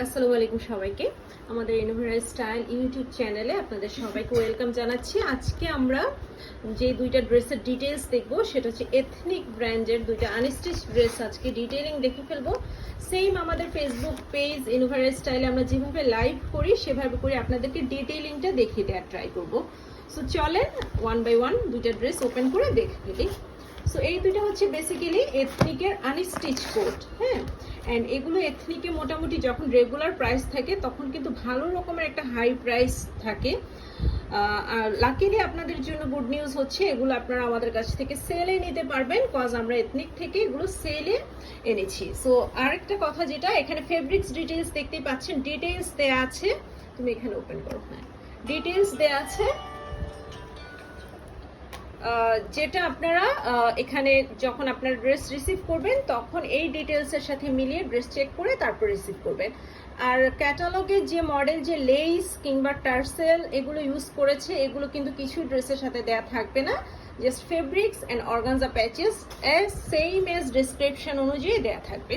আসসালামু আলাইকুম সবাইকে আমাদের ইনোভেরা স্টাইল ইউটিউব চ্যানেলে আপনাদের সবাইকে ওয়েলকাম জানাচ্ছি। আজকে আমরা যে দুইটা ড্রেসের ডিটেইলস দেখবো সেটা হচ্ছে এথনিক ব্র্যান্ডের দুইটা আনস্টিচ ড্রেস। আজকে ডিটেইলিং দেখে ফেলবো। সেম আমাদের ফেসবুক পেজ ইনোভেরা স্টাইলে আমরা যেভাবে লাইভ করি সেভাবে করে আপনাদেরকে ডিটেইলিংটা দেখিয়ে দেওয়ার ট্রাই করবো। সো চলেন ওয়ান বাই ওয়ান দুইটা ড্রেস ওপেন করে দেখে ফেলি। সো এই দুইটা হচ্ছে বেসিক্যালি এথনিকের আনস্টিচ কোট, হ্যাঁ। অ্যান্ড এগুলো এথনিকে মোটামুটি যখন রেগুলার প্রাইস থাকে তখন কিন্তু ভালো রকমের একটা হাই প্রাইস থাকে। আর লাকিলি আপনাদের জন্য গুড নিউজ হচ্ছে এগুলো আপনারা আমাদের কাছ থেকে সেলে নিতে পারবেন, কজ আমরা এথনিক থেকে এগুলো সেলে এনেছি। সো আরেকটা কথা, যেটা এখানে ফেব্রিক্স ডিটেলস দেখতেই পাচ্ছেন, ডিটেলস দেয়া আছে। তুমি এখানে ওপেন করো, হ্যাঁ, ডিটেলস দেয়া আছে যেটা আপনারা এখানে যখন আপনার ড্রেস রিসিভ করবেন তখন এই ডিটেলসের সাথে মিলিয়ে ড্রেস চেক করে তারপর রিসিভ করবেন। আর ক্যাটালগে যে মডেল, যে লেস কিংবা টার্সেল এগুলো ইউজ করেছে, এগুলো কিন্তু কিছু ড্রেসের সাথে দেয়া থাকবে না। Just fabrics and organza patches same as description অনুযায়ী দেয়া থাকবে।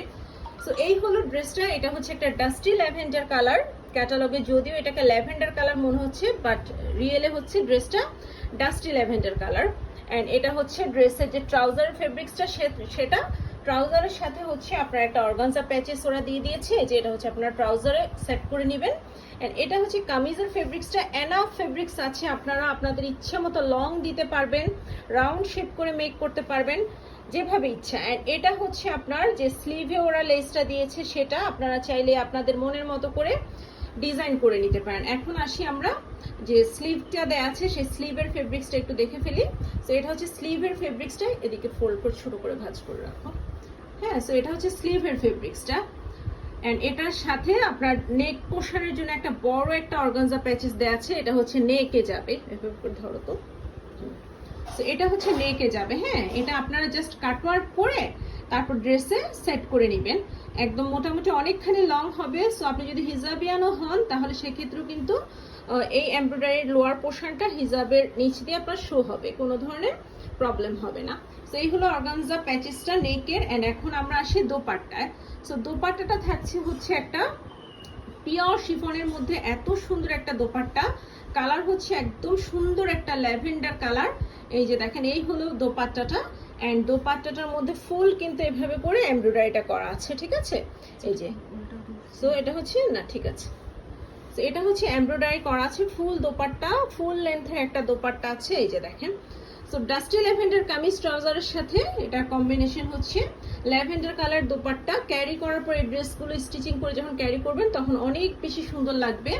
সো এই হলো ড্রেসটা। এটা হচ্ছে একটা ডাস্টি ল্যাভেন্ডার কালার। ক্যাটালগে যদিও এটাকে ল্যাভেন্ডার কালার মনে হচ্ছে, বাট রিয়েলে হচ্ছে ড্রেসটা ডাস্টি ল্যাভেন্ডার কালার। অ্যান্ড এটা হচ্ছে ড্রেসের যে ট্রাউজার ফেব্রিক্সটা, সেটা ট্রাউজারের সাথে হচ্ছে আপনার একটা অর্গানজা প্যাচেস ওরা দিয়ে দিয়েছে, যে এটা হচ্ছে আপনার ট্রাউজারে সেট করে নেবেন। অ্যান্ড এটা হচ্ছে কামিজের ফেব্রিক্সটা এনাফ ফেব্রিক্স আছে, আপনারা আপনাদের ইচ্ছে মতো লং দিতে পারবেন, রাউন্ড শেপ করে মেক করতে পারবেন যেভাবে ইচ্ছা। অ্যান্ড এটা হচ্ছে আপনার যে স্লিভে ওরা লেসটা দিয়েছে, সেটা আপনারা চাইলে আপনাদের মনের মতো করে ডিজাইন করে নিতে পারেন। এখন আসি আমরা যে স্লিভটা দেয়া আছে সেই স্লিভের ফেব্রিক্সটা একটু দেখে ফেলি। সো এটা হচ্ছে স্লিভের ফেব্রিক্সটা, এদিকে ফোল্ড করে ছোট করে ভাঁজ করে রাখো, হ্যাঁ। সো এটা হচ্ছে স্লিভের ফেব্রিক্সটা। অ্যান্ড এটার সাথে আপনার নেক পোর্শনের জন্য একটা বড় একটা অর্গানজা প্যাচেস দেয়া আছে, এটা হচ্ছে নেকে যাবে, এভাবে করে ধরো তো। সো এটা হচ্ছে নেকে যাবে, হ্যাঁ। এটা আপনারা জাস্ট কাটওয়ার্ক করে তারপর ড্রেসে সেট করে নেবেন। একদম মোটামুটি অনেকখানি লং হবে। সো আপনি যদি হিজাবিয়ানও হন তাহলে সেক্ষেত্রেও কিন্তু এই এমব্রয়ডারির লোয়ার পোর্শনটা হিজাবের নিচ দিয়ে আপনার শো হবে, কোনো ধরনের প্রবলেম হবে না। সো এই হলো অর্গানজা প্যাচেসটা নেকের। অ্যান্ড এখন আমরা আসি দোপাট্টায়। সো দোপাট্টাটা থাকছে হচ্ছে একটা পিওর শিফনের মধ্যে এত সুন্দর একটা দোপাট্টা। কালার হচ্ছে একদম সুন্দর একটা ল্যাভেন্ডার কালার। এই যে দেখেন, এই হলো দোপাট্টাটা। অ্যান্ড দোপাট্টাটার মধ্যে ফুল কিন্তু এভাবে করে এমব্রয়ডারিটা করা আছে, ঠিক আছে, এই যে। সো এটা হচ্ছে না, ঠিক আছে। সো এটা হচ্ছে এমব্রয়ডারি করা আছে, ফুল দোপাট্টা, ফুল লেন্থের একটা দোপাট্টা আছে, এই যে দেখেন। সো ডাস্টি ল্যাভেন্ডার কামিজ ট্রাউজারের সাথে এটা কম্বিনেশন হচ্ছে ল্যাভেন্ডার কালার দোপাট্টা। ক্যারি করার পর এই ড্রেসগুলো স্টিচিং করে যখন ক্যারি করবেন তখন অনেক বেশি সুন্দর লাগবে।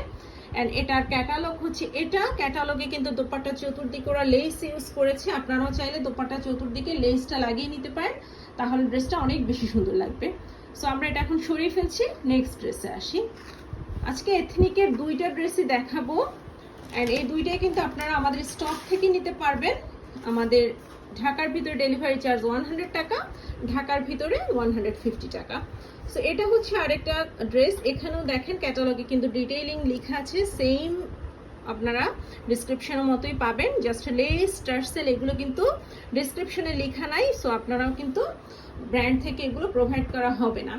অ্যান্ড এটার ক্যাটালগ হচ্ছে এটা। ক্যাটালগে কিন্তু দোপাট্টা চতুর্দিকে ওরা লেস ইউজ করেছে, আপনারাও চাইলে দোপাট্টা চতুর্দিকে লেসটা লাগিয়ে নিতে পারেন, তাহলে ড্রেসটা অনেক বেশি সুন্দর লাগবে। সো আমরা এটা এখন সরিয়ে ফেলছি, নেক্সট ড্রেসে আসি। আজকে এথনিকের দুইটা ড্রেসই দেখাবো। অ্যান্ড এই দুইটাই কিন্তু আপনারা আমাদের স্টক থেকে নিতে পারবেন। আমাদের ঢাকার ভিতরে ডেলিভারি চার্জ 100 টাকা, ঢাকার ভিতরে 150 টাকা। সো এটা হচ্ছে আরেকটা ড্রেস। এখানেও দেখেন ক্যাটালগে কিন্তু ডিটেইলিং লেখা আছে, সেম আপনারা ডিসক্রিপশনের মতোই পাবেন। জাস্ট লেস টার্সেল এগুলো কিন্তু ডিসক্রিপশনে লেখা নাই, সো আপনারাও কিন্তু ব্র্যান্ড থেকে এগুলো প্রোভাইড করা হবে না।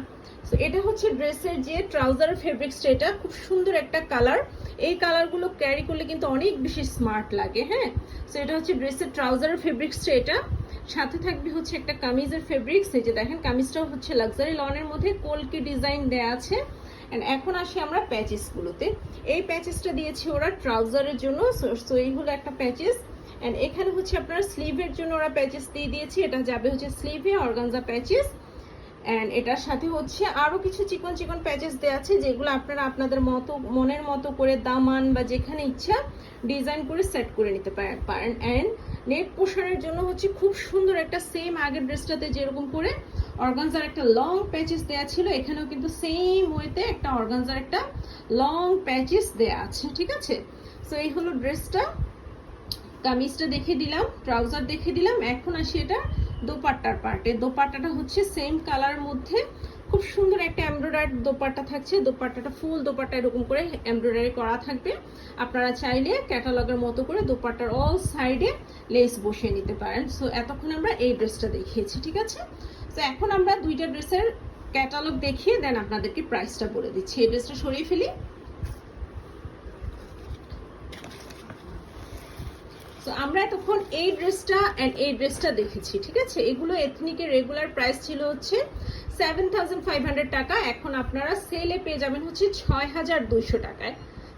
সো এটা হচ্ছে ড্রেসের যে ট্রাউজার ফেব্রিক্সটা, এটা খুব সুন্দর একটা কালার। এই কালারগুলো ক্যারি করলে কিন্তু অনেক বেশি স্মার্ট লাগে, হ্যাঁ। সো এটা হচ্ছে ড্রেসের ট্রাউজার ফেব্রিক্সটা। এটা সাথে থাকবে হচ্ছে একটা কামিজের ফেব্রিক্স, এই যে দেখেন কামিজটাও হচ্ছে লাক্সারি লনের মধ্যে কলকি ডিজাইন দেয়া আছে। অ্যান্ড এখন আসি আমরা প্যাচেসগুলোতে। এই প্যাচেসটা দিয়েছে ওরা ট্রাউজারের জন্য, সো এইগুলো একটা প্যাচেস। অ্যান্ড এখানে হচ্ছে আপনার স্লিভের জন্য ওরা প্যাচেস দিয়ে দিয়েছে, এটা যাবে হচ্ছে স্লিভে অর্গানজা প্যাচেস। অ্যান্ড এটার সাথে হচ্ছে আরও কিছু চিকন চিকন প্যাচেস দেওয়া আছে, যেগুলো আপনারা আপনাদের মতো মনের মতো করে দামান বা যেখানে ইচ্ছা ডিজাইন করে সেট করে নিতে পারেন। অ্যান্ড নেক পোর্শনের জন্য হচ্ছে খুব সুন্দর একটা, সেম আগের ড্রেসটাতে যেরকম করে অর্গানজার একটা লং প্যাচেস দেওয়া ছিল, এখানেও কিন্তু সেম ওয়েতে একটা অর্গানজার একটা লং প্যাচেস দেওয়া আছে, ঠিক আছে। সো এই হলো ড্রেসটা। কামিজটা দেখে দিলাম, ট্রাউজার দেখে দিলাম। এখন আসি এটা দোপাট্টার পার্টে। দোপাট্টাটা হচ্ছে সেম কালার মধ্যে খুব সুন্দর একটা এমব্রয়ডারি দোপাট্টা থাকছে। দোপাট্টাটা ফুল দোপাট্টা এরকম করে এমব্রয়ডারি করা থাকবে। আপনারা চাইলে ক্যাটালগের মতো করে দোপাট্টার অল সাইডে লেস বসিয়ে নিতে পারেন। সো এতক্ষণ আমরা এই ড্রেসটা দেখিয়েছি, ঠিক আছে। তো এখন আমরা দুইটা ড্রেসের ক্যাটালগ দেখিয়ে দেন আপনাদেরকে প্রাইসটা বলে দিচ্ছি। এই ড্রেসটা সরিয়ে ফেলি। তো আমরা এতক্ষণ এই ড্রেসটা এন্ড এই ড্রেসটা দেখেছি, ঠিক আছে? এগুলো এথনিকের রেগুলার প্রাইস ছিল হচ্ছে 7500 টাকা, এখন আপনারা সেলে পেয়ে যাবেন হচ্ছে 6200 টাকায়।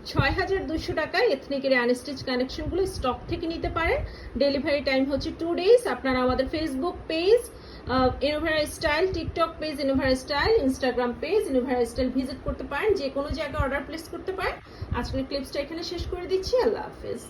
6200 টাকায় এথনিকের আনস্টিচ কালেকশনগুলো স্টক থেকে নিতে পারেন। ডেলিভারি টাইম হচ্ছে 2 ডেজ। আপনারা আমাদের Facebook page Innovera style, TikTok page Innovera style, Instagram page Innovera style visit করতে পারেন, যে কোনো জায়গায় অর্ডার প্লেস করতে পারেন। আজকের ক্লিপসটা এখানে শেষ করে দিচ্ছি। আল্লাহ হাফেজ।